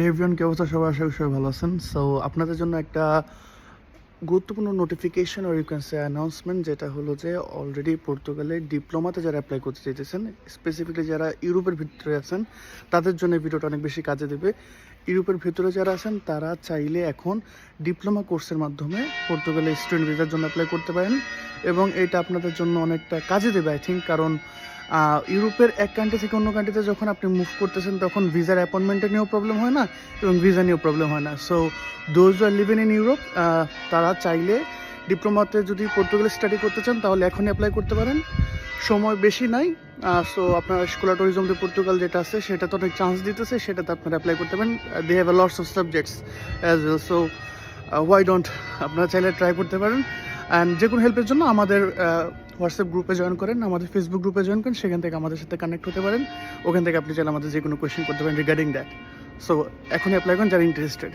Everyone, কি অবস্থা সবার? আশা করি সবাই ভালো আছেন। সো আপনাদের জন্য একটা গুরুত্বপূর্ণ নোটিফিকেশন আর ইউ ক্যান সে অ্যানাউন্সমেন্ট, যেটা হলো যে অলরেডি পর্তুগালে ডিপ্লোমাতে যারা অ্যাপ্লাই করতে চাইতেছেন, স্পেসিফিকলি যারা ইউরোপের ভিতরে আছেন, তাদের জন্য এই ভিডিওটা অনেক বেশি কাজে দেবে। ইউরোপের ভিতরে যারা আছেন তারা চাইলে এখন ডিপ্লোমা কোর্সের মাধ্যমে পর্তুগালে স্টুডেন্ট ভিসার জন্য অ্যাপ্লাই করতে পারেন, এবং এটা আপনাদের জন্য অনেকটা কাজে দেবে আই থিঙ্ক। কারণ ইউরোপের এক কান্ট্রি থেকে অন্য কান্ট্রিতে যখন আপনি মুভ করতেছেন তখন ভিসার অ্যাপয়েন্টমেন্টে নিয়েও প্রবলেম হয় না, এবং ভিসা নিয়েও প্রবলেম হয় না। So those are living in Europe, তারা চাইলে ডিপ্লোমাতে যদি পর্তুগালে স্টাডি করতে চান তাহলে এখনই অ্যাপ্লাই করতে পারেন, সময় বেশি নাই। সো আপনার স্কুলা ট্যুরিজম de পর্তুগাল যেটা আছে সেটা তো অনেক চান্স দিতেছে, সেটাতে আপনারা অ্যাপ্লাই করতে পারেন। They have a lots of subjects as well. So why don't, আপনারা চাইলে ট্রাই করতে পারেন। অ্যান্ড যে কোনো হেল্পের জন্য আমাদের হোয়াটসঅ্যাপ গ্রুপে জয়েন করেন, আমাদের ফেসবুক গ্রুপে জয়েন করেন, সেখান থেকে আমাদের সাথে কানেক্ট হতে পারেন। ওখান থেকে আপনি চাইলে আমাদের যে কোনো কোয়েশ্চেন করতে পারেন রিগার্ডিং দ্যাট। সো এখনই অ্যাপ্লাই করেন যারা ইন্টারেস্টেড।